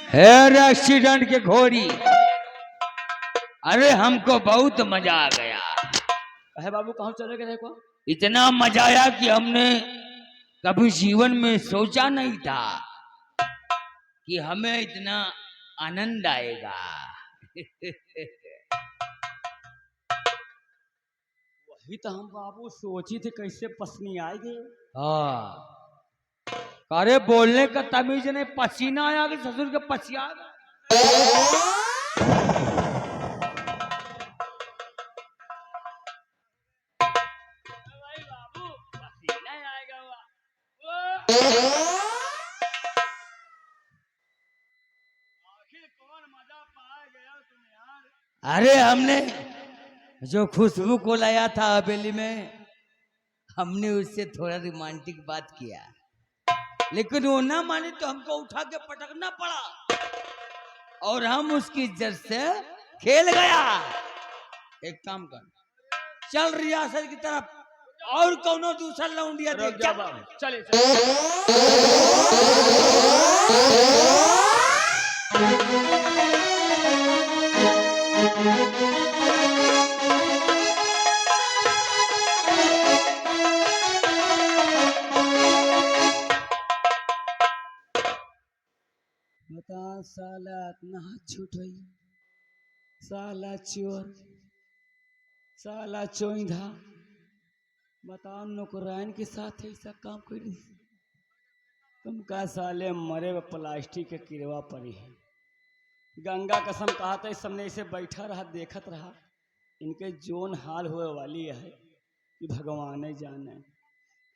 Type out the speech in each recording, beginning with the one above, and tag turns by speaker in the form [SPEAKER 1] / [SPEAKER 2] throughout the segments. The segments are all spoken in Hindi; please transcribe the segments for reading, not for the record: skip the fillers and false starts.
[SPEAKER 1] हेयर एक्सीडेंट के घोड़ी। अरे हमको बहुत मजा आ गया।
[SPEAKER 2] है बाबू, कहाँ चले गए देखो?
[SPEAKER 1] इतना मजा आया कि हमने कभी जीवन में सोचा नहीं था कि हमें इतना आनंद आएगा।
[SPEAKER 2] वही तो हम बाबू सोची थे कैसे पसनी आएगी।
[SPEAKER 1] हाँ, अरे बोलने का तमीज नहीं, पसीना आया कि ससुर के पसिया आ गया। अरे हमने जो खुशबू को लाया था हवेली में, हमने उससे थोड़ा रोमांटिक बात किया, लेकिन वो ना माने तो हमको उठा के पटकना पड़ा और हम उसकी इज्जत से खेल गया। एक काम कर, चल रियासत की तरफ और कौनो दूसरा लौंडिया देख।
[SPEAKER 2] चले बता साला इतना हाथ छूट गई, साला चोर, साला चोइधा, बताओ नौकराइन के साथ ऐसा काम कर। तुम का साले मरे व प्लास्टिक के किरवा पड़ी है। गंगा कसम कहा था, इस सामने ऐसे बैठा रहा देखत रहा, इनके जोन हाल हुए वाली है कि भगवान ही जाने।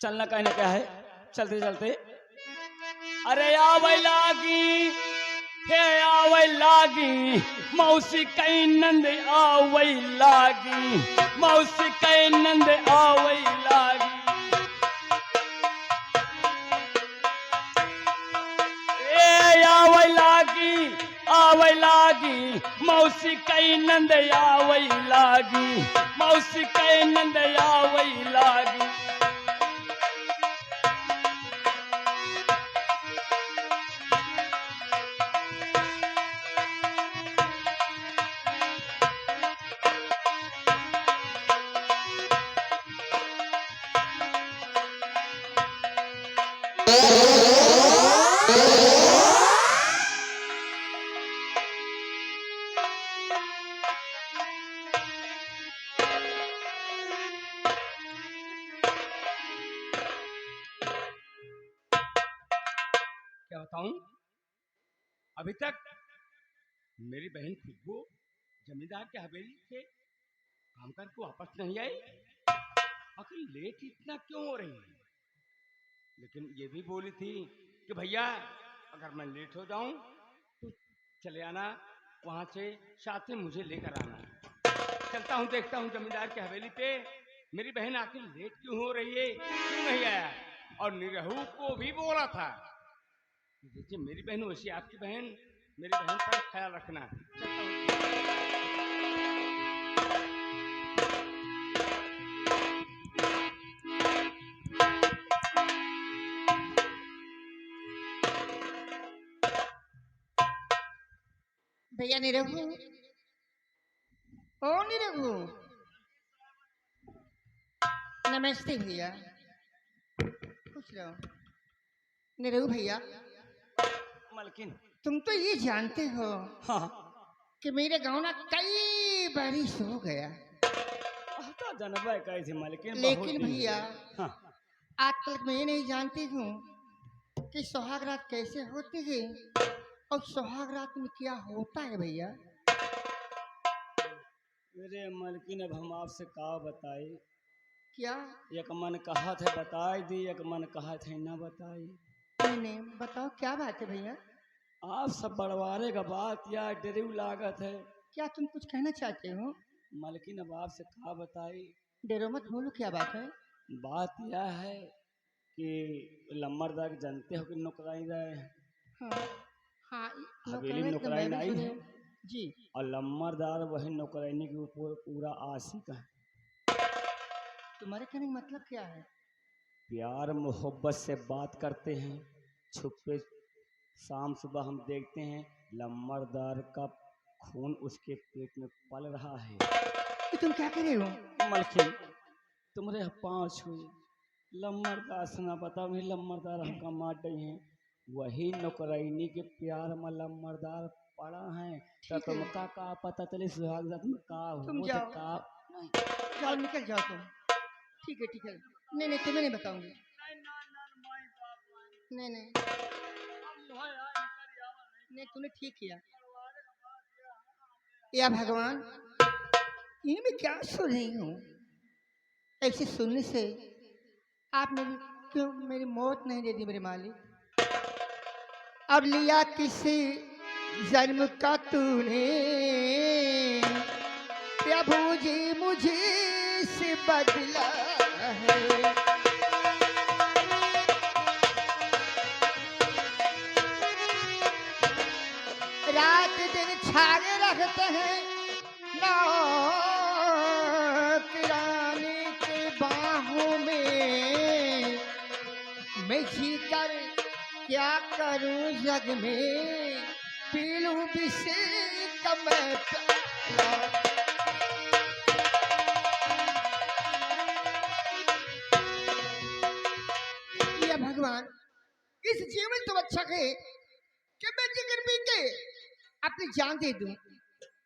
[SPEAKER 2] चलना कहने क्या है, चलते चलते अरे आवै लागी, हे आवै लागी, मौसी कई नंद आवै लागी, मौसी कई नंद आवै लागी। ए आवै लागी, आवै लागी, मौसी कई नंद आवै लागी, मौसी कई नंद आवै लागी। क्या बताऊं, अभी तक मेरी बहन खुशबू जमींदार के हवेली से काम करके वापस नहीं आई। आखिर लेट इतना क्यों हो रही है? लेकिन ये भी बोली थी कि भैया अगर मैं लेट हो जाऊं तो चले आना, वहां से साथ में मुझे लेकर आना। चलता हूं, देखता हूं जमींदार की हवेली पे मेरी बहन आखिर लेट क्यों हो रही है, क्यों नहीं आया। और निरहू को भी बोला था, जैसे मेरी बहन वैसी आपकी बहन, मेरी बहन का ख्याल रखना। चलता हूं।
[SPEAKER 3] भैया निरहू, ओ निरहू, नमस्ते भैया, खुश रहो। निरहू भैया,
[SPEAKER 2] मलकिन,
[SPEAKER 3] तुम तो ये जानते हो
[SPEAKER 2] हाँ
[SPEAKER 3] कि मेरे गांव ना कई बारिश हो गया,
[SPEAKER 2] तो जनबा कैसे मलकिन,
[SPEAKER 3] लेकिन भैया
[SPEAKER 2] हाँ
[SPEAKER 3] आज तक मैं नहीं जानती हूँ कि सुहाग रात कैसे होती है और सुहाग रात में क्या होता है भैया।
[SPEAKER 2] मेरे मलकिन, अब हम आपसे का बताए।
[SPEAKER 3] क्या?
[SPEAKER 2] एक मन कहा था बताई दी, एक मन कहा था ना बताई।
[SPEAKER 3] नहीं बताओ क्या बात है भैया।
[SPEAKER 2] आप सब बड़वारे का बात या डरू लागत है।
[SPEAKER 3] क्या तुम कुछ कहना चाहते हो?
[SPEAKER 2] मलकिन, अब आपसे का बताई।
[SPEAKER 3] डरो मत, बोलो क्या बात है।
[SPEAKER 2] बात यह है कि लम्बरदार जानते हो कि नौकराई रहे हैं।
[SPEAKER 3] हाँ हाँ,
[SPEAKER 2] हवेली में
[SPEAKER 3] तो
[SPEAKER 2] नौकराई
[SPEAKER 3] मैं भी
[SPEAKER 2] नहीं
[SPEAKER 3] सुनी
[SPEAKER 2] है
[SPEAKER 3] हूँ जी।
[SPEAKER 2] और लम्बरदार वही नौकरानी के ऊपर पूरा आशिक है।
[SPEAKER 3] तुम्हारे कहने का मतलब क्या है?
[SPEAKER 2] प्यार मोहब्बत से बात करते हैं, छुपे शाम सुबह हम देखते हैं लम्बरदार का खून उसके पेट में पल रहा है।
[SPEAKER 3] ये तुम क्या कर रहे हो?
[SPEAKER 2] मलखिन तुम्हारे पाँव छुए लम्बरदार से ना बता भी लम्बरदार हमका मार गई हैं। वही नौकरानी के प्यार में लम्बरदार पड़ा है तो
[SPEAKER 3] ठीक है।
[SPEAKER 2] तुमका का पता चले सुहाग रात में का
[SPEAKER 3] तुम
[SPEAKER 2] हो
[SPEAKER 3] जाओ।
[SPEAKER 2] का
[SPEAKER 3] जाओ निकल जाओ तुम। ठीक है ठीक है। नहीं नहीं तुम्हें नहीं बताऊंगी। नहीं नहीं नहीं तूने ठीक किया। या भगवान ये मैं क्या सुन रही हूँ? ऐसे सुनने से आप क्यों मेरी मौत नहीं दे दी मेरे मालिक? अब लिया किसी जन्म का तूने प्रभु जी मुझे से बदला है। रात दिन छागे रखते हैं नौकरानी के बाहों में। मैं जी कर क्या करूं जग में पी लूं विषे का मैं प्याला। या भगवान इस जीवन तो अच्छा है कि मैं जिगर पी के अपनी जान दे दूं।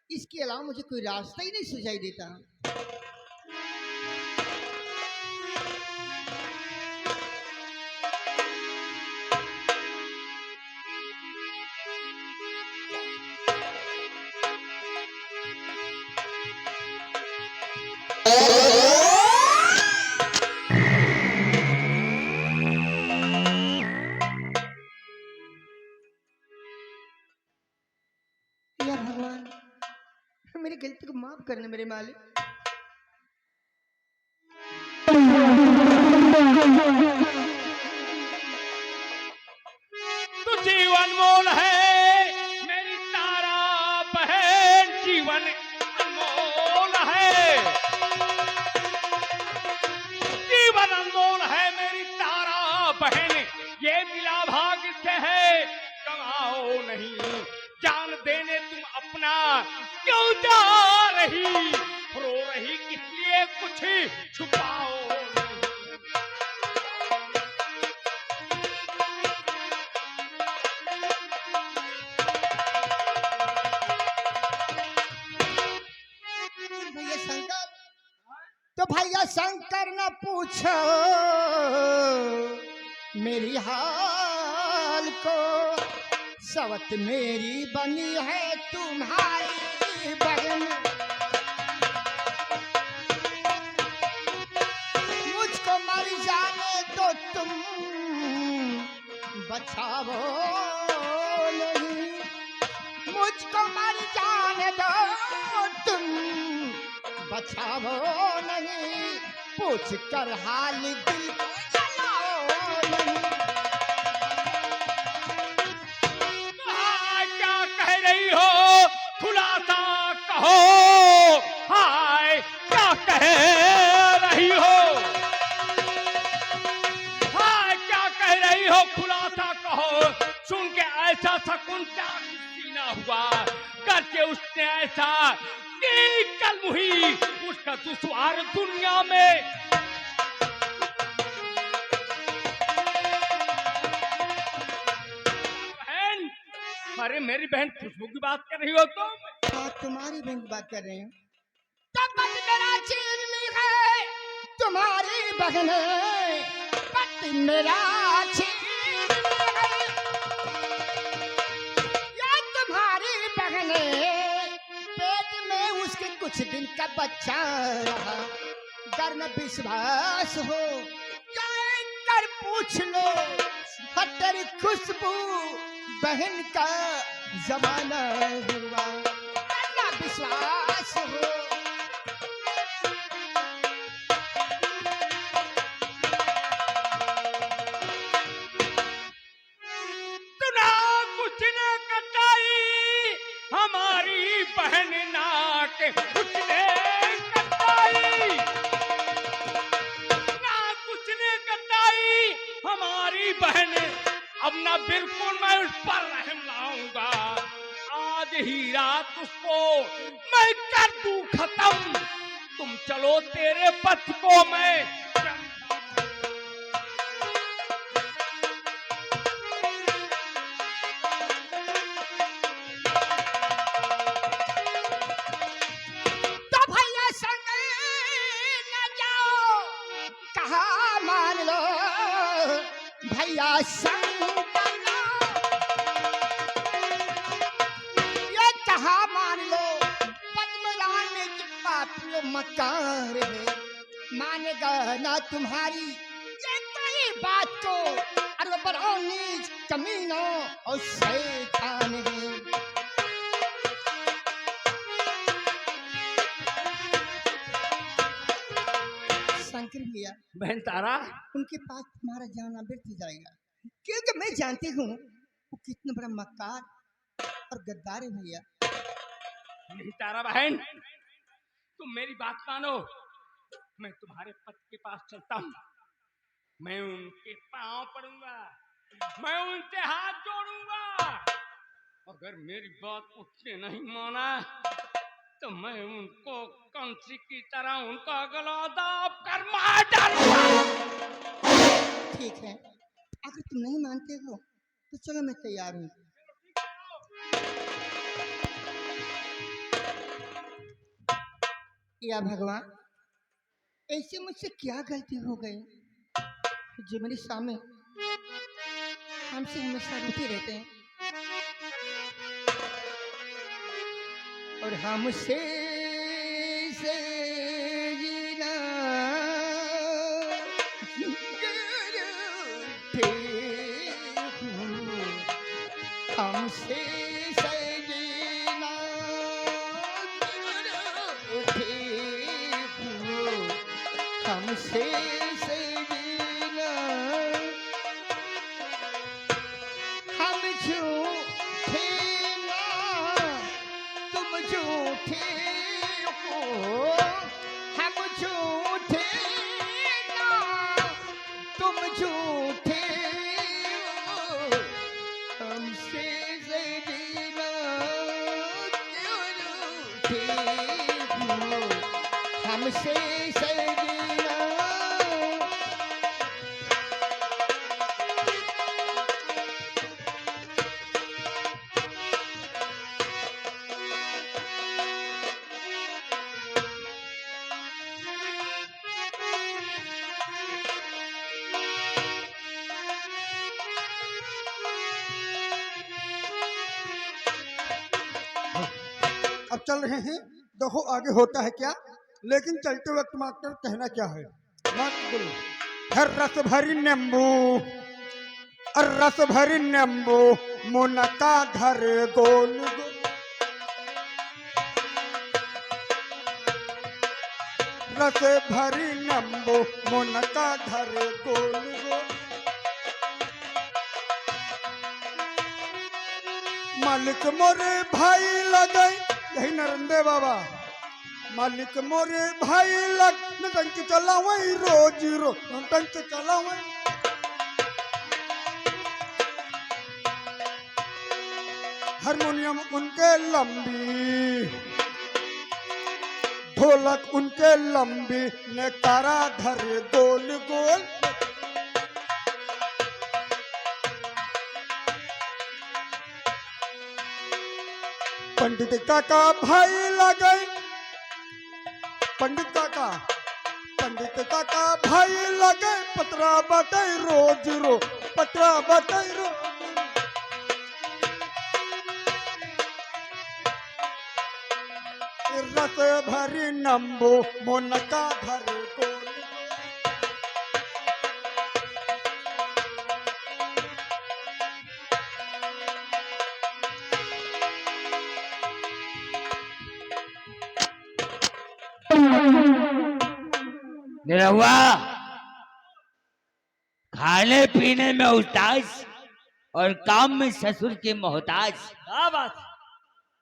[SPEAKER 3] इसके अलावा मुझे कोई रास्ता ही नहीं सुझाई देता। या भगवान मेरी गलती को माफ करना मेरे मालिक।
[SPEAKER 4] तो जीवन मोल है मेरी तारा बहन, जीवन अनमोल है। जीवन अनमोल है मेरी तारा बहन, ये मिला भाग्य से है कमाओ नहीं। जान देने तुम अपना क्यों जा रही, रो रही किस लिए कुछ छुपाओ नहीं।
[SPEAKER 3] भैया शंकर तो भैया शंकर न पूछो मेरी हाल को। सवत मेरी बनी है तुम्हारी बहन। मुझको मर जाने दो तुम बचाओ नहीं। मुझको मर जाने दो तुम बचाओ नहीं। पूछ कर हाल दिल को जलाओ नहीं।
[SPEAKER 4] हाय क्या कह रही हो, खुलासा कहो। हाय क्या कह रही हो, हाय क्या कह रही हो, खुलासा कहो। सुन के ऐसा शकुन क्या सीना हुआ, करके उसने ऐसा कि कल मुही उसका दुश्वार दुनिया में। बहन, अरे मेरी बहन खुशबू की बात कर रही हो तुम?
[SPEAKER 3] हाँ तुम्हारी बहन की बात कर रहे हैं। तब मत मेरा चीरनी है तुम्हारी बहन पति मेरा चीरनी है। या तुम्हारी बहन पेट में उसके कुछ दिन का बच्चा रहा। डर न विश्वास हो जाए कर पूछ लो। हटर खुशबू बहन का जमाना हुआ। ना विश्वास हो
[SPEAKER 4] तुना कुछ न कटाई हमारी बहन, नाक कुछ ने कटाई। ना कुछ ने कटाई हमारी बहन, अब ना बिल्कुल मैं उस पर रहम लाऊंगा। आज ही रात उसको मैं कर दूं खत्म। तुम चलो, तेरे पथ को मैं
[SPEAKER 3] तो भैया संग न जाओ, कहा मान लो भैया संग न जाओ। ये कहा मान लो पद्मरान में पापियों मकार है, मानेगा ना तुम्हारी ये कोई बात को। अरे बड़ो नीच कमीनों और शैतान है। शंकर भैया,
[SPEAKER 4] बहन तारा,
[SPEAKER 3] उनके पास तुम्हारा जाना व्यर्थ जाएगा, क्योंकि मैं जानती हूँ वो कितना बड़ा मक्कार और गद्दार है भैया।
[SPEAKER 4] नहीं तारा बहन, तुम मेरी बात मानो। मैं तुम्हारे पति के पास चलता हूँ। मैं उनके पांव पड़ूंगा, मैं उनसे हाथ जोड़ूंगा। अगर मेरी बात उसने नहीं माना तो मैं उनको कंसी की तरह उनका गला दाब कर मार डालूंगा।
[SPEAKER 3] ठीक है, अगर तुम नहीं मानते हो तो चलो मैं तैयार हूँ। या भगवान, ऐसे मुझसे क्या गलती हो गई जो मेरे सामने हमसे हमेशा रूठे रहते हैं और हमसे से जीना डरते हो। हमसे से जीना डरते हो। हमसे से जीना हम झूठे ना तुम झूठे हो। हम झूठे ना तुम झूठे हो। हमसे से जीना क्यों रूठे हो। हमसे से जीना।
[SPEAKER 5] अब चल रहे हैं, देखो आगे होता है क्या। लेकिन चलते वक्त मास्टर कहना क्या है, मास्टर बोलो। हर रस भरी नींबू, और रस भरी नींबू, मुनका घर गोल गोल। रस भरी नींबू, मुनका घर गोल गोल। मालिक मोरे भाई लगाई, यही नरंदे बाबा। मालिक मोरे भाई लग टंक चलावई रोज रो टंक चलावई। हारमोनियम उनके लंबी, ढोलक उनके लंबी, ने तारा धर गोल गोल। पंडित काका भाई लगाई, पंडित काका भाई लगे, पतरा बटाई रोज रो, पतरा बटाई रो। रस भरी नंबो, मोनका धर गोल।
[SPEAKER 1] निरहुआ, खाने पीने में उस्ताद और काम में ससुर के मोहताज।
[SPEAKER 2] क्या बात है?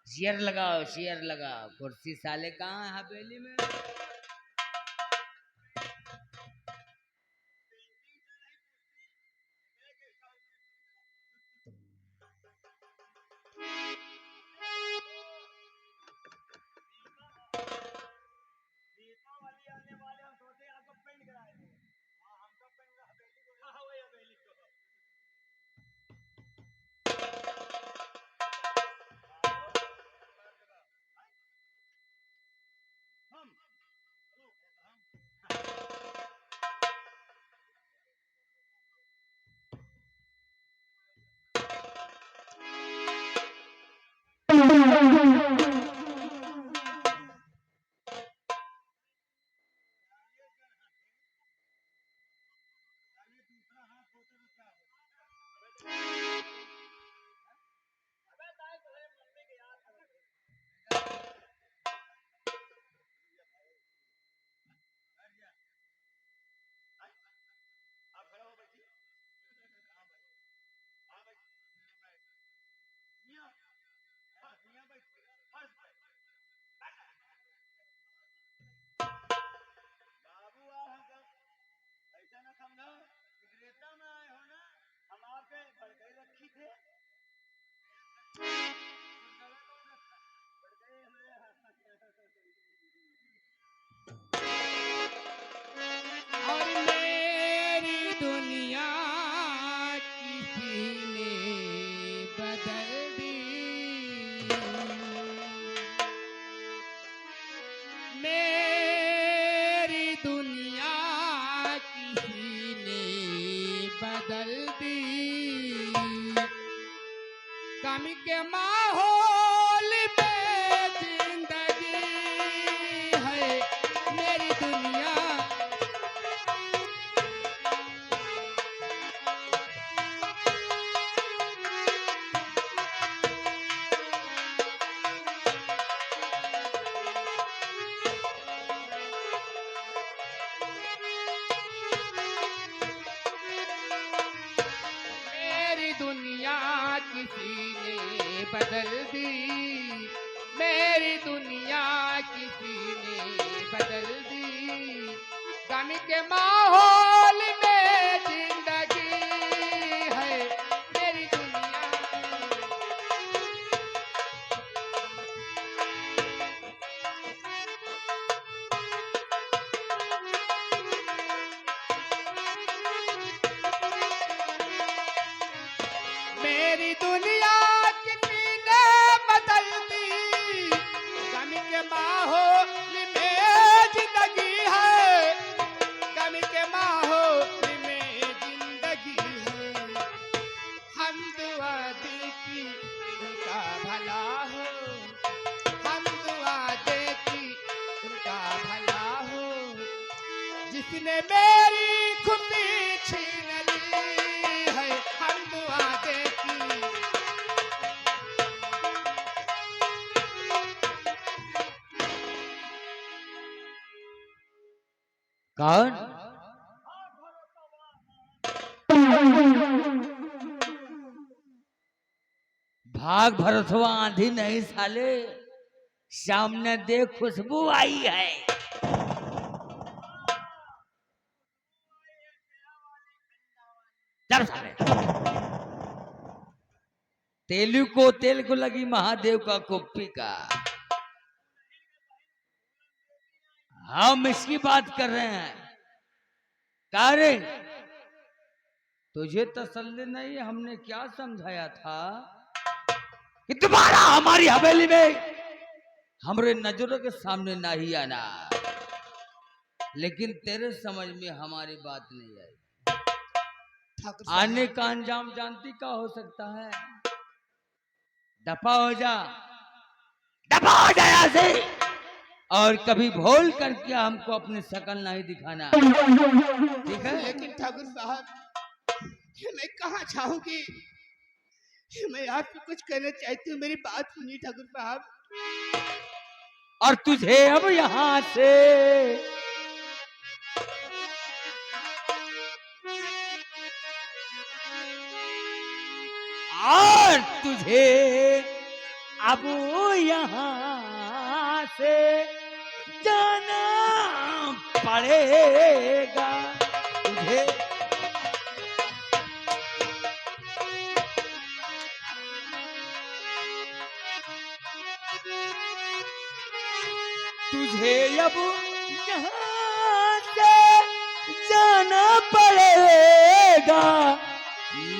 [SPEAKER 1] शेयर लगाओ, शेयर लगाओ। कुर्सी साले कहाँ है हवेली में?
[SPEAKER 2] और मेरी दुनिया किसी ने बदल दी। मेरी दुनिया किसी ने बदल दी। गम के माहौल में जिंदगी है मेरी दुनिया। मेरी दुनिया किसी ने बदल दी। मेरी दुनिया किसी ने बदल दी। गम के माहौल में जिंदगी है मेरी दुनिया। मेरी दुनिया किसी ने बदल दी। गम के माहौल में जिंदगी है। गम के माहौल में जिंदगी है। हम दुआ दे कि उनका भला हो। हम दुआ दे कि उनका भला हो। जिसने मेरी खुशी छीन ली है। हम दुआ दे कि
[SPEAKER 1] कौन? भाग भरसवा आंधी नहीं साले, सामने देख खुशबू आई है। चल साले। तेलू को तेल को लगी महादेव का कुप्पी का। हम इसकी बात कर रहे हैं। क्या रे, तुझे तसल्ली नहीं? हमने क्या समझाया था कि तुम्हारा हमारी हवेली में हमारे नजरों के सामने ना ही आना, लेकिन तेरे समझ में हमारी बात नहीं आई। आने का अंजाम जानती का हो सकता है? दफा हो जा, दफा हो जा यहाँ से, और कभी भूल करके हमको अपनी शक्ल नहीं दिखाना, ठीक है?
[SPEAKER 3] लेकिन ठाकुर साहब, मैं कहाँ चाहूंगी? मैं आपसे कुछ कहना चाहती हूँ, मेरी बात सुनिए ठाकुर साहब।
[SPEAKER 1] और तुझे अब यहाँ से और तुझे अब यहाँ से जाना पड़ेगा। तुझे अब यहाँ से जाना पड़ेगा,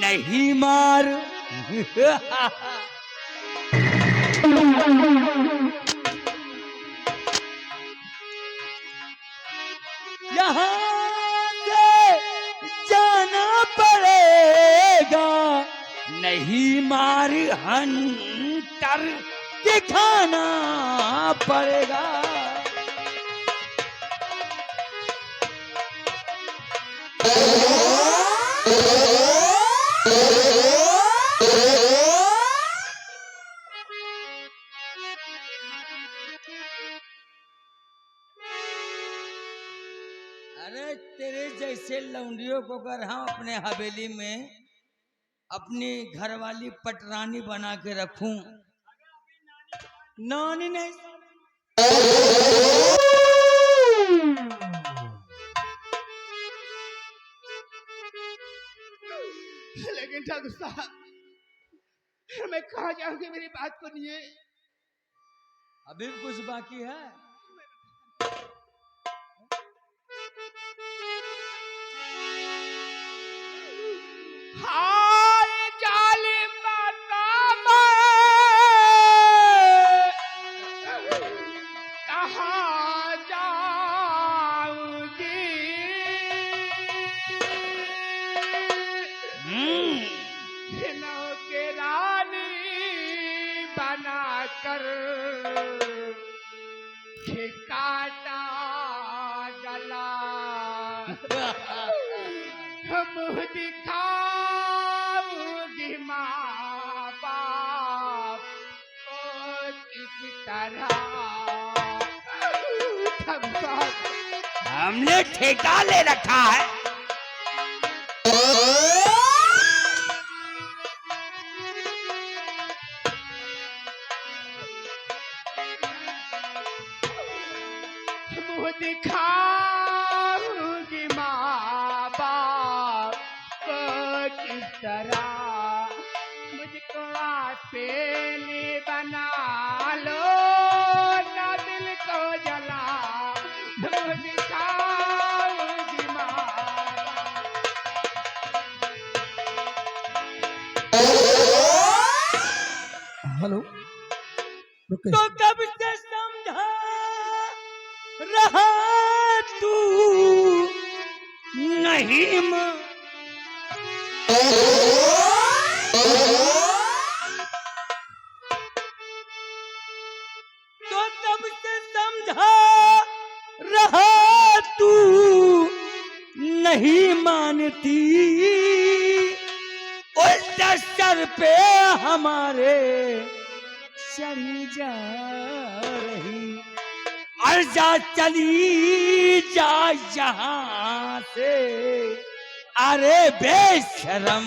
[SPEAKER 1] नहीं मार यहाँ से जाना पड़ेगा, नहीं मार हंटर दिखाना पड़ेगा। अरे तेरे जैसे लौंडियों को अगर हम अपने हवेली में अपनी घरवाली पटरानी बना के रखूं, नानी नहीं।
[SPEAKER 3] लेकिन ठाकुर साहब, मैं कहा जाऊंगी, मेरी बात सुनिए।
[SPEAKER 1] अभी भी कुछ बाकी है।
[SPEAKER 4] हाय जालिम नाकाम, कहाँ जाऊंगी? हिनों के रानी बनाकर ठिकाना गला, मुँह दिखाऊंगी माँ बाप को किस तरह।
[SPEAKER 1] हमने ठेका ले रखा है।
[SPEAKER 4] मुँह दिखाऊंगी माँ बाप को किस तरह। मुझको पेली बना लो, ना दिल को जला। मुँह दिखाऊंगी माँ
[SPEAKER 5] हेलो, रुके।
[SPEAKER 1] तो कब से समझा रहा तू नहीं मां, तो कब से समझा रहा तू नहीं मानती। उल्टा सर पे हमारे चढ़ी जा रही, अर्जा चली जा यहाँ से। अरे बेशरम,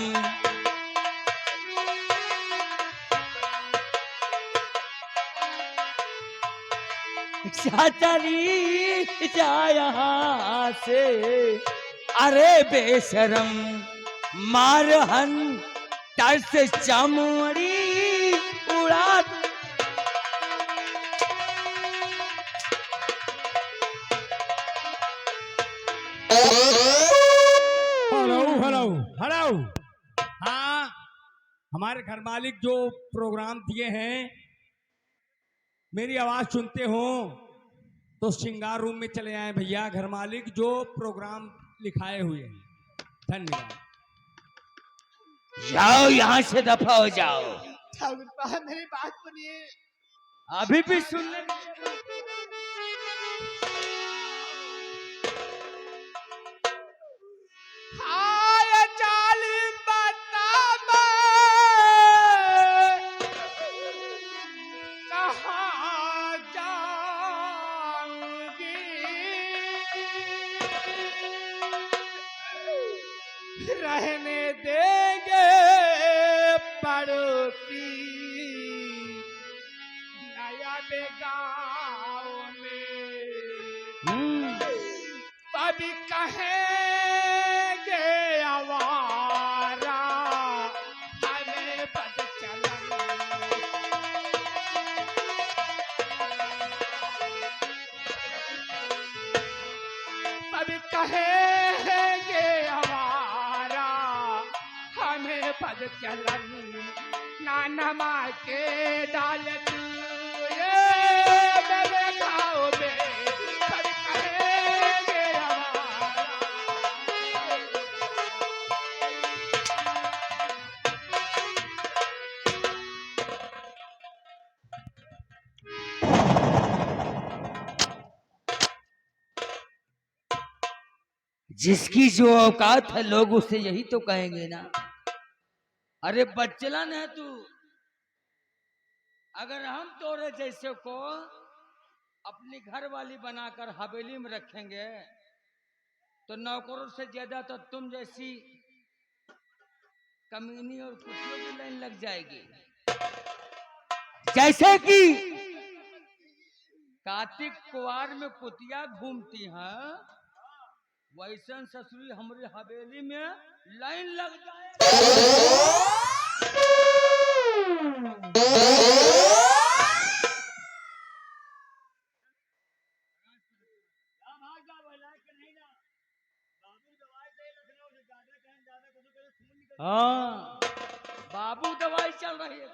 [SPEAKER 1] चली जा यहाँ से। अरे बेशरम, मारहन तरस चमड़ी उड़ा दो।
[SPEAKER 2] Hello hello hello. हाँ, हमारे घर मालिक जो प्रोग्राम दिए हैं, मेरी आवाज सुनते हो तो श्रृंगार रूम में चले आए भैया। घर मालिक जो प्रोग्राम लिखाए हुए हैं। धन्यवाद।
[SPEAKER 1] जाओ यहाँ से, दफा हो जाओ।
[SPEAKER 3] ठाकुर साहब, मेरी बात सुनिए।
[SPEAKER 1] अभी भी सुनने
[SPEAKER 4] हाय जालिम बताब, कहाँ जाऊंगी? रहने देंगे पड़ोसी नया बेगांव में। कभी कहेंगे आवारा, हमें पद चलन। कभी कहेंगे आवारा, हमें पद चलन। नानमा के डाल तू ये मेरे गाँव में। कभी कहेंगे आवारा।
[SPEAKER 1] जिसकी जो औकात है लोग उससे यही तो कहेंगे ना। अरे बच्चलन है तू, अगर हम तोरे जैसे को अपनी घर वाली बनाकर हवेली में रखेंगे तो नौकरों से ज्यादा तो तुम जैसी कमीनी और कुतियों की लाइन लग जाएगी। जैसे कि कार्तिक कुआर में कुतिया घूमती हैं, वैसन ससुरी हमारी हवेली में लाइन लग जाए। हाँ, बाबू दवाई चल रही है।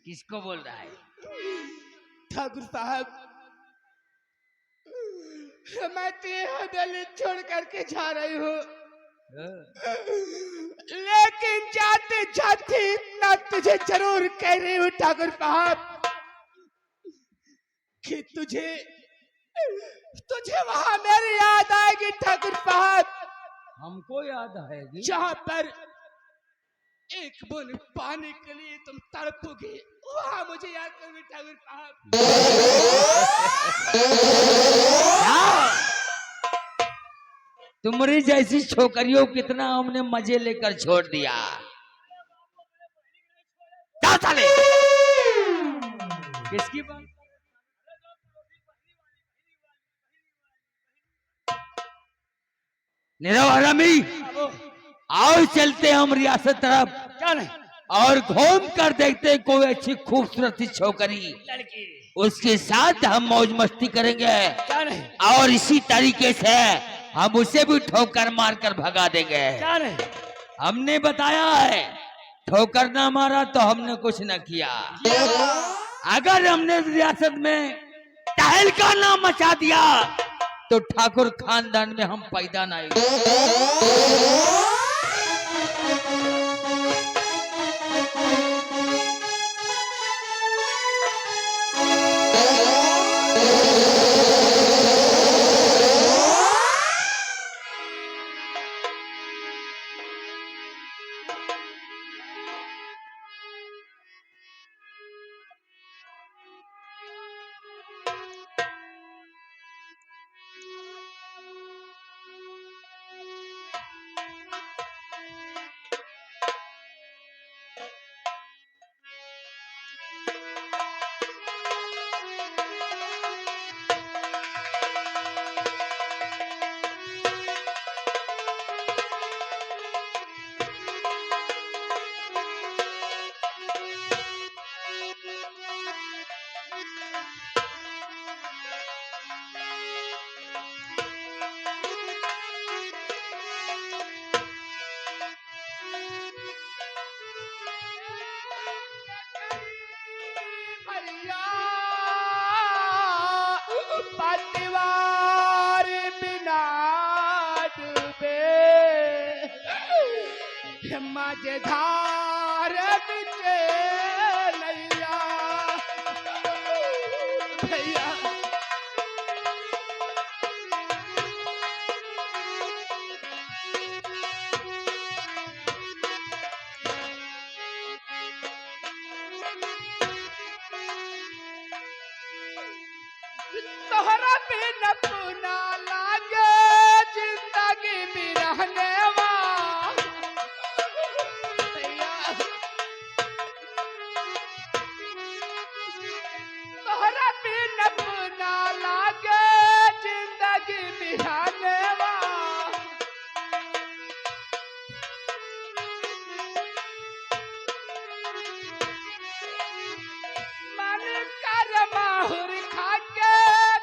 [SPEAKER 1] किसको बोल रहा है?
[SPEAKER 3] ठाकुर साहब, मैं तेरी हवेली छोड़ करके जा रही हूँ, लेकिन जाते जाते इतना तुझे जरूर कह रही हूँ ठाकुर साहब कि तुझे वहां मेरी याद आएगी ठाकुर साहब।
[SPEAKER 1] हमको याद आएगी
[SPEAKER 3] जहाँ पर एक बूंद पानी के लिए तुम तड़पोगे, वहां मुझे याद करोगे ठाकुर साहब।
[SPEAKER 1] तुम्हारी जैसी छोकरियों कितना हमने मजे लेकर छोड़ दिया। क्या साले? किसकी बात? नीरव हरामी, आओ चलते हम रियासत तरफ।
[SPEAKER 2] क्या नहीं
[SPEAKER 1] और घूम कर देखते कोई अच्छी खूबसूरत सी छोकरी, उसके साथ हम मौज मस्ती करेंगे।
[SPEAKER 2] क्या नहीं
[SPEAKER 1] और इसी तरीके से हम उसे भी ठोकर मारकर भगा देंगे।
[SPEAKER 2] क्या नहीं
[SPEAKER 1] हमने बताया है, ठोकर ना मारा तो हमने कुछ न किया। अगर हमने रियासत में तहलका ना मचा दिया तो ठाकुर खानदान में हम पैदा नहीं हुए।
[SPEAKER 3] पतवार बिना डूबे मझधार बिचे नैया भैया। तोहरा बिन पुना लागे जिंदगी भी रहने तोहरा बिन पुना लागे जिंदगी भी रहने मन कर माहुर खाके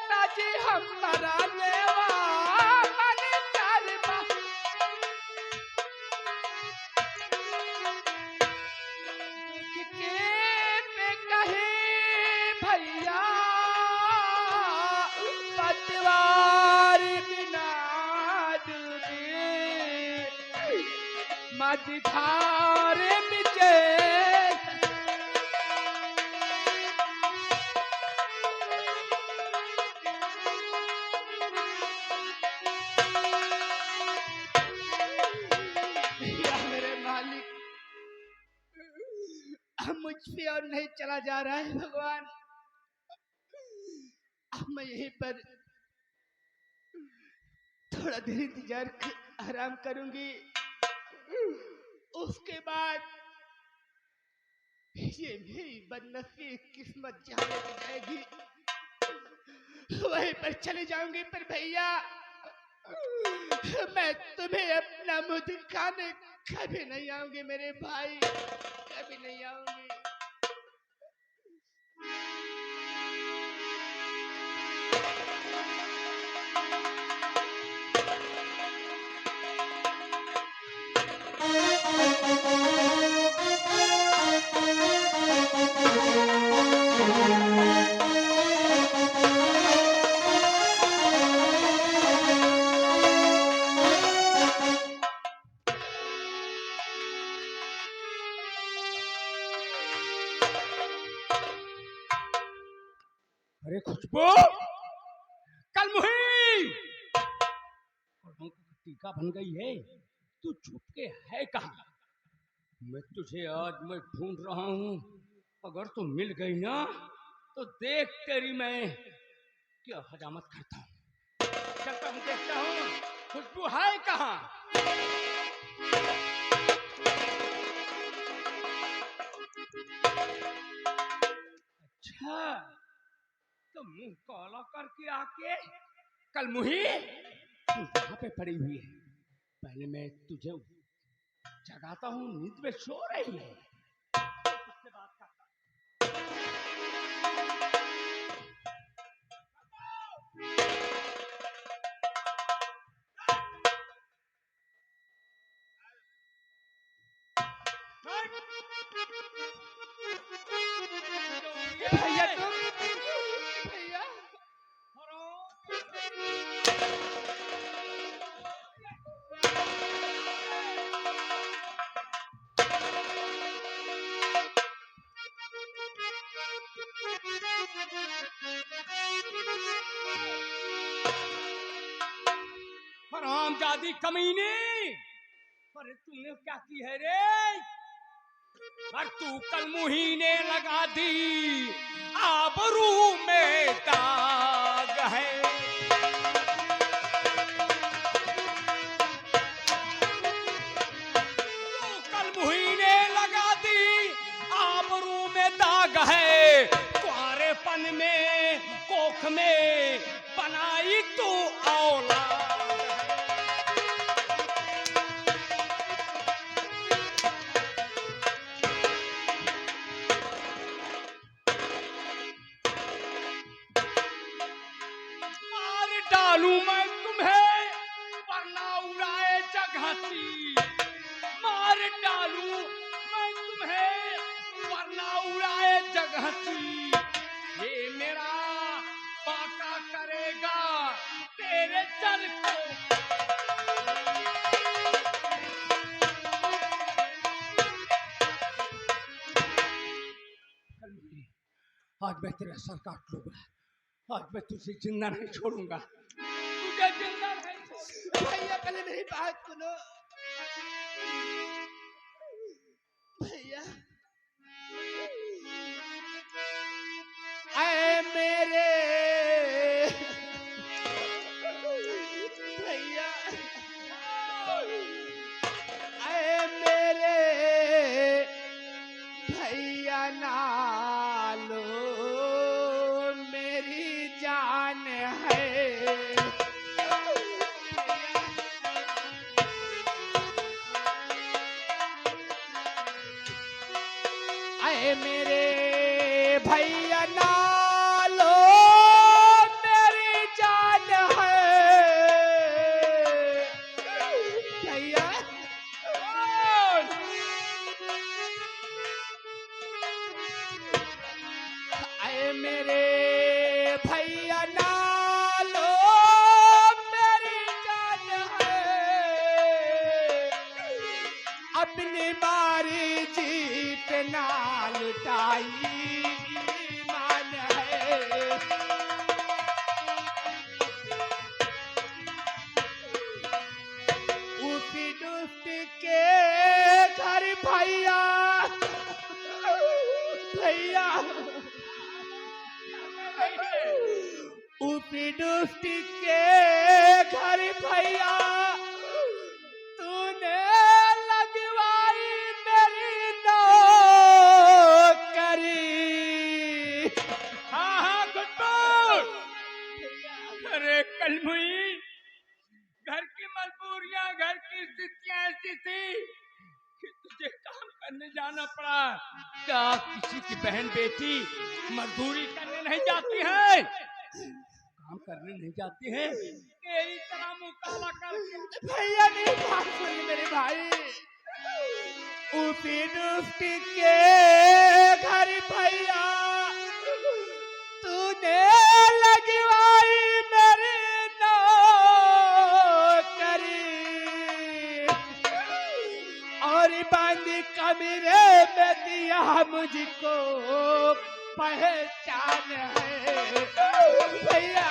[SPEAKER 3] ताजी हम मराने मन कर के पे कहे भैया पतवार बिना डूबे
[SPEAKER 4] मझधार बिचे
[SPEAKER 3] या मेरे मालिक, अब मुझसे और नहीं चला जा रहा है भगवान। अब मैं यहीं पर थोड़ा देर आराम करूंगी, उसके बाद ये मेरी बदनसीब किस्मत जहाँ लेके जाएगी वहीं पर चले जाऊंगी। पर भैया, मैं तुम्हें अपना मुंह दिखाने कभी नहीं आऊंगी मेरे भाई, कभी नहीं आऊंगी।
[SPEAKER 4] अरे खुशबू, कल मुही टीका बन गई है, तू छुप के है कहाँ? मैं तुझे आज मैं ढूंढ रहा हूँ, अगर तू मिल गई ना तो देख तेरी मैं क्या हजामत करता हूँ। चलता हूँ, देखता हूँ खुशबू है कहाँ। अच्छा, तो मुंह काला करके आके कल मुही तू यहाँ पे पड़ी हुई है, पहले मैं तुझे जगाता हूँ, नींद में सो रही है, उससे बात करता
[SPEAKER 3] भैया तुम, भैया
[SPEAKER 4] हरामजादी कमीनी, अरे तूने क्या की है रे? और तू कल मुही ने लगा दी आबरू में दाग है। तू कल मुही ने लगा दी आबरू में दाग है, कुआरेपन में कोख में बनाई तू औलाद। डालू मैं तुम्हें वरना उड़ाए जगहती, मार डालू मैं तुम्हें वरना उड़ाए जगहती। ये मेरा पाका करेगा तेरे चल को। आज मैं तेरा सर काट लूंगा, आज मैं तुझे जिंदा नहीं छोड़ूंगा, तुझे जिंदा नहीं छोड़ूंगा।
[SPEAKER 3] भैया पहले मेरी बात सुनो भैया। आए मेरे भैया, आए मेरे भैया नालो मेरी जान है।
[SPEAKER 4] ना लुटाई ईमान है। उसी दुष्ट के घर भैया भैया उसी दुष्ट के घर भैया तूने लगवाई मेरी नौकरी। हाँ हाँ गुड्डू, अरे कलमुई, घर की मजबूरियां, घर की स्थितियां ऐसी थी कि तुझे काम करने जाना पड़ा। क्या किसी की बहन बेटी मजदूरी करने नहीं जाती है, काम करने नहीं जाती है? तेरी तरह मुंह काला करके भैया मेरी बात सुन मेरे भाई। उसी दुष्ट के घर भैया तूने लगवाई मेरी नौकरी और बंद कमरे में दिया मुझको पहचान है भैया।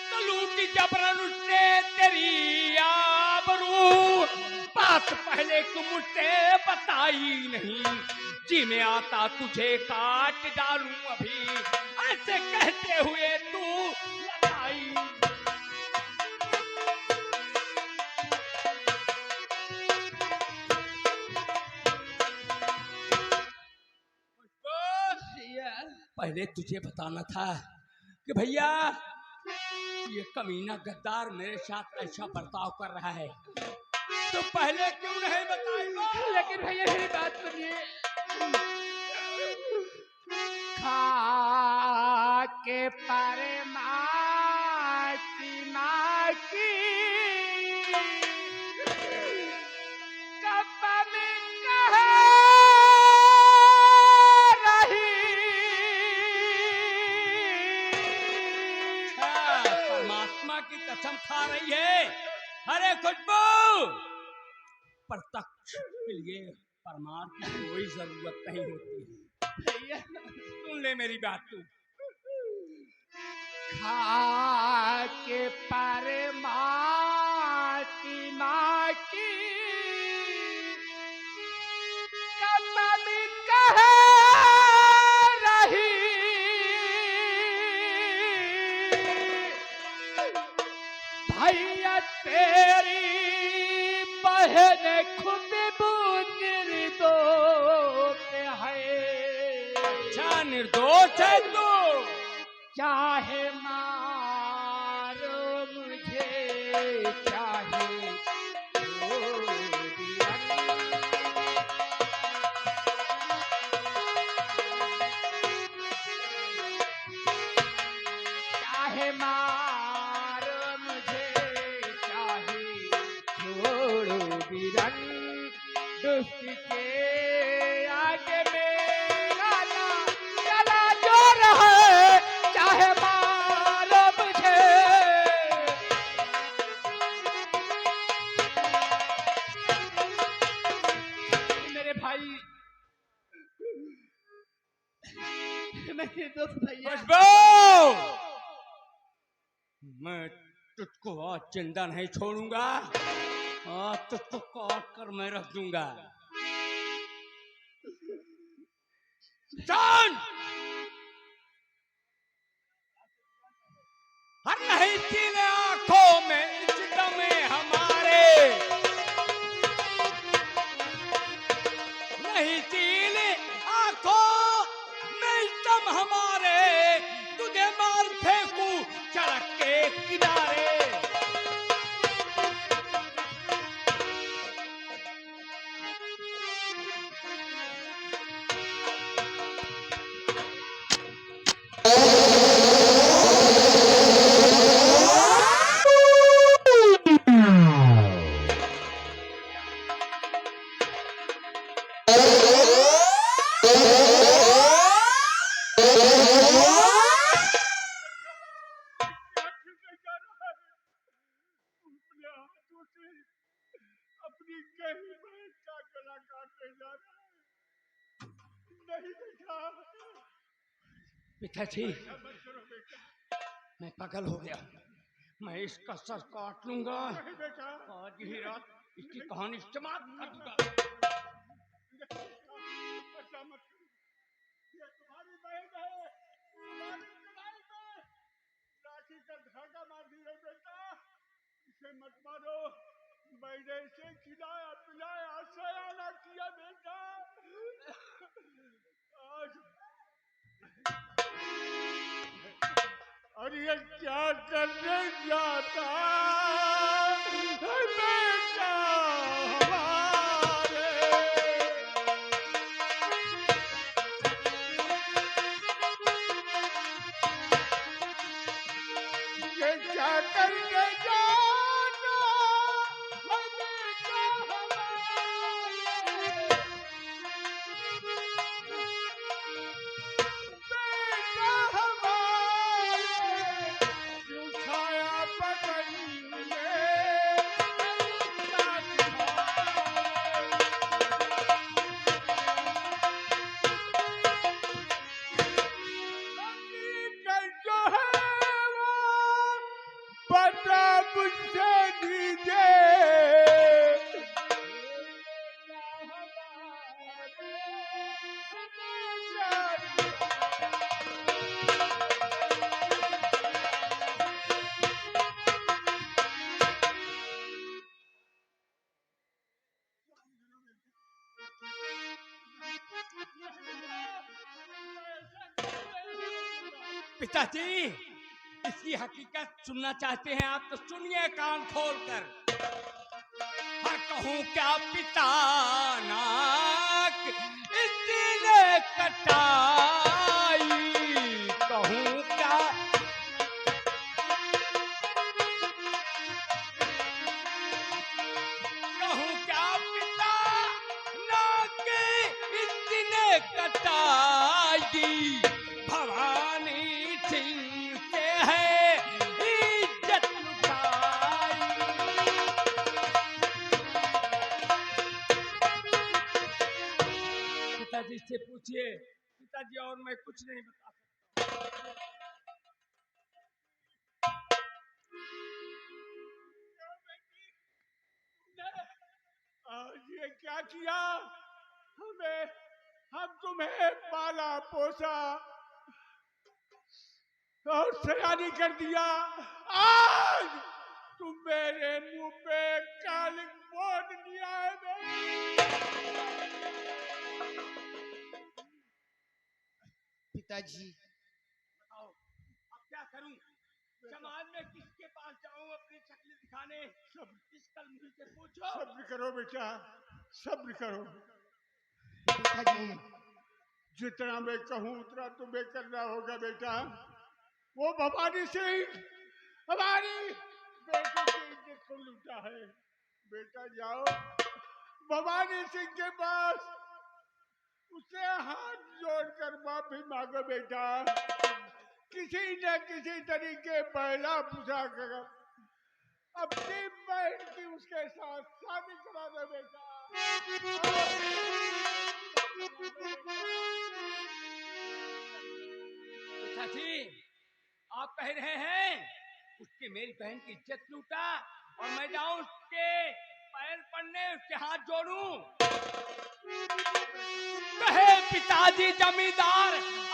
[SPEAKER 4] तो लूटी जबरन उसने तेरी आबरू, बात पहले को मुझसे बताई नहीं। जी में आता तुझे काट डालूं अभी, ऐसे कहते हुए तू लगाई। पहले तुझे बताना था कि भैया ये कमीना गद्दार मेरे साथ ऐसा बर्ताव कर रहा है, तो पहले क्यों नहीं बताई? लेकिन भैया मेरी बात सुनिए। खा के परमात्मा की कसम कह रही। परमात्मा की कसम खा रही है? अरे खुशबू, प्रत्यक्ष के लिए प्रमाण की कोई जरूरत नहीं होती है। सुन ले मेरी बात तू। खा के परमात्मा की कसम कह रही। भैया तेरी बहन खुशबू निर्दोष है। अच्छा निर्दोष है तू? चाहे मारो मुझे, चाहे छोड़ दिया। चाहे मारो मुझे, चाहे छोड़ो बिरन, दुष्ट के आगे मेरा ना चला जो रहे, चाहे मारो मुझे। मेरे भाई, मेरे दोस्त भैया, मैं तुझको आज जिंदा नहीं छोड़ूंगा, आज तुझको काट कर मैं रख दूंगा। जान हर नहीं चीने आंखों में इस दमे हमारे, नहीं चीने आंखों में इस दम हमारे, तुझे मार फेंकू सड़क के किनारे। अपने हाथों से अपनी गहरी बहन का गला काटने जा रहा है। नहीं बेटा,
[SPEAKER 2] पिताजी
[SPEAKER 4] ऐसा मत करो बेटा।
[SPEAKER 2] मैं पागल हो गया, मैं इसका सर काट लूंगा।
[SPEAKER 4] नहीं बेटा,
[SPEAKER 2] आज ही रात इसकी कहानी समाप्त कर दूंगा।
[SPEAKER 4] ऐसा मत करो। ये तुम्हारी बहन है, तुम्हारी कलाई में राखी का धागा मार दिया बेटा। इसे मत मारो। मैंने इसे खिलाया पिलाया सयाना किया बेटा। आज और ये क्या करने जाता है बेटा हमारे। ये क्या करने जाता है बेटा हमारे। बेटा हमारे क्यों छाया बदन में ऐसा हकीकत जो है वो बता मुझसे दीजिए।
[SPEAKER 2] पिताजी इसकी हकीकत सुनना चाहते हैं आप तो सुनिए कान खोलकर। हाँ कहूँ क्या पिता नाक इसने कटाई, कहूँ क्या कहूँ क्या पिता नाक इसने कटाई, भवानी सिंह से है इज्जत लुटाई। पिताजी से पूछिए, पिताजी और मैं कुछ नहीं बता सकता।
[SPEAKER 4] आज ये क्या किया? हम तुम्हें पाला पोसा और सयानी कर दिया। आज तुम मेरे मुंह पे कालिक बोल दिया है
[SPEAKER 3] पिताजी
[SPEAKER 2] बताओ अब क्या करूं? समाज में किसके पास जाऊं अपनी शक्ल दिखाने? सब इस कलमी से पूछो।
[SPEAKER 4] सब्र करो बेटा, सब्र करो।
[SPEAKER 3] पिताजी
[SPEAKER 4] जितना मैं कहूँ उतना तुम्हें करना होगा बेटा। वो भवानी सिंह हमारी बेटी की इज्जत को लूटा है। बेटा जाओ भवानी सिंह के पास, उसे हाथ जोड़कर माफी मांगो बेटा। किसी न किसी तरीके पहला पूछा कर अपनी बहन की उसके साथ शादी करा दो बेटा।
[SPEAKER 2] पिताजी आप कह रहे हैं उसके मेरी बहन की इज्जत लूटा और मैं जाऊं उसके पैर पड़ने उसके हाथ जोड़ूं? कहे पिताजी जमींदार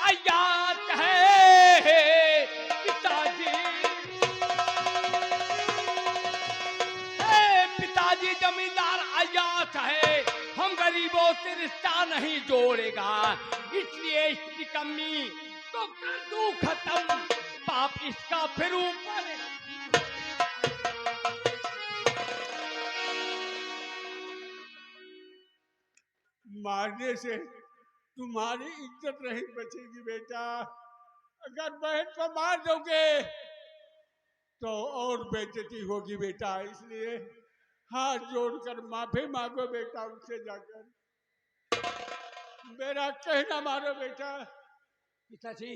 [SPEAKER 2] आयात है। पिताजी जमींदार आयात है, हम गरीबों से रिश्ता नहीं जोड़ेगा, इसलिए इसकी कमी तो कर दूं खत्म, पाप इसका फिर ऊपर।
[SPEAKER 4] मारने से तुम्हारी इज्जत नहीं बचेगी बेटा। अगर बहन को मार दोगे तो और बेइज्जती होगी बेटा। इसलिए हाथ जोड़कर माफी मांगो बेटा उनसे जाकर। मेरा कहना मानो बेटा।
[SPEAKER 2] पिताजी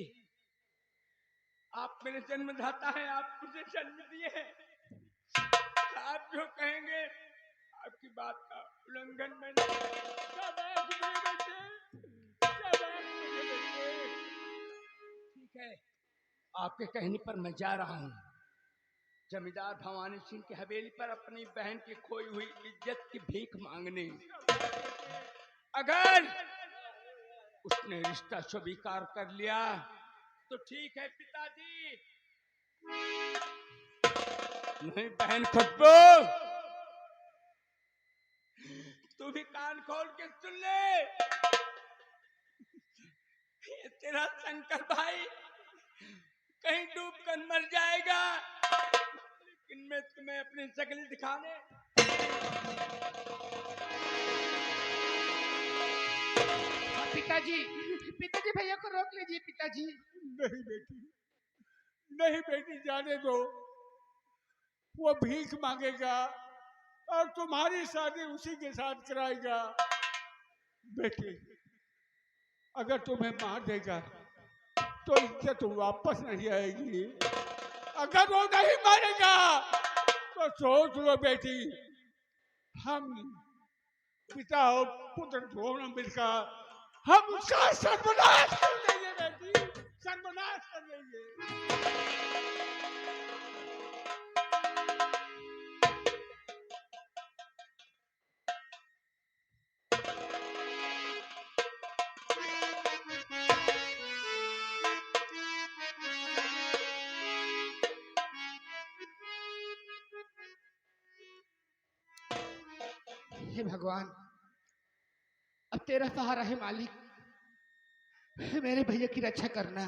[SPEAKER 2] आप मेरे जन्मदाता हैं, आप मुझे जन्म दिए हैं, आप
[SPEAKER 4] जो कहेंगे आपकी बात का उल्लंघन में नहीं। शाबाश मेरे बेटे, शाबाश मेरे बेटे। ठीक है, आपके कहने पर मैं जा रहा हूँ जमींदार भवानी सिंह की हवेली पर अपनी बहन की खोई हुई इज्जत की भीख मांगने। अगर उसने रिश्ता स्वीकार कर लिया तो ठीक है पिताजी, नहीं बहन खुशबू, तू भी कान खोल के सुन ले। ये तेरा शंकर भाई कहीं डूब कर मर जाएगा, लेकिन मैं तुम्हें अपनी शक्ल दिखाने।
[SPEAKER 3] पिताजी, पिताजी भैया को रोक लीजिए पिताजी।
[SPEAKER 6] नहीं बेटी, नहीं बेटी, जाने दो। वो भीख मांगेगा और तुम्हारी शादी उसी के साथ कराएगा। बेटी, अगर तुम्हें मार देगा तो इज्जत वापस नहीं आएगी। अगर वो नहीं मारेगा तो सोच लो बेटी, हम पिता और पुत्र दोनों मिलकर हम उसका सर्वनाश कर देंगे बेटी, सर्वनाश कर देंगे।
[SPEAKER 3] हे भगवान, अब तेरा सहारा है मालिक, मेरे भैया की रक्षा करना।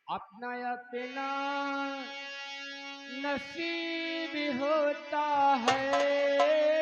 [SPEAKER 4] अपना अपना नसीब होता है,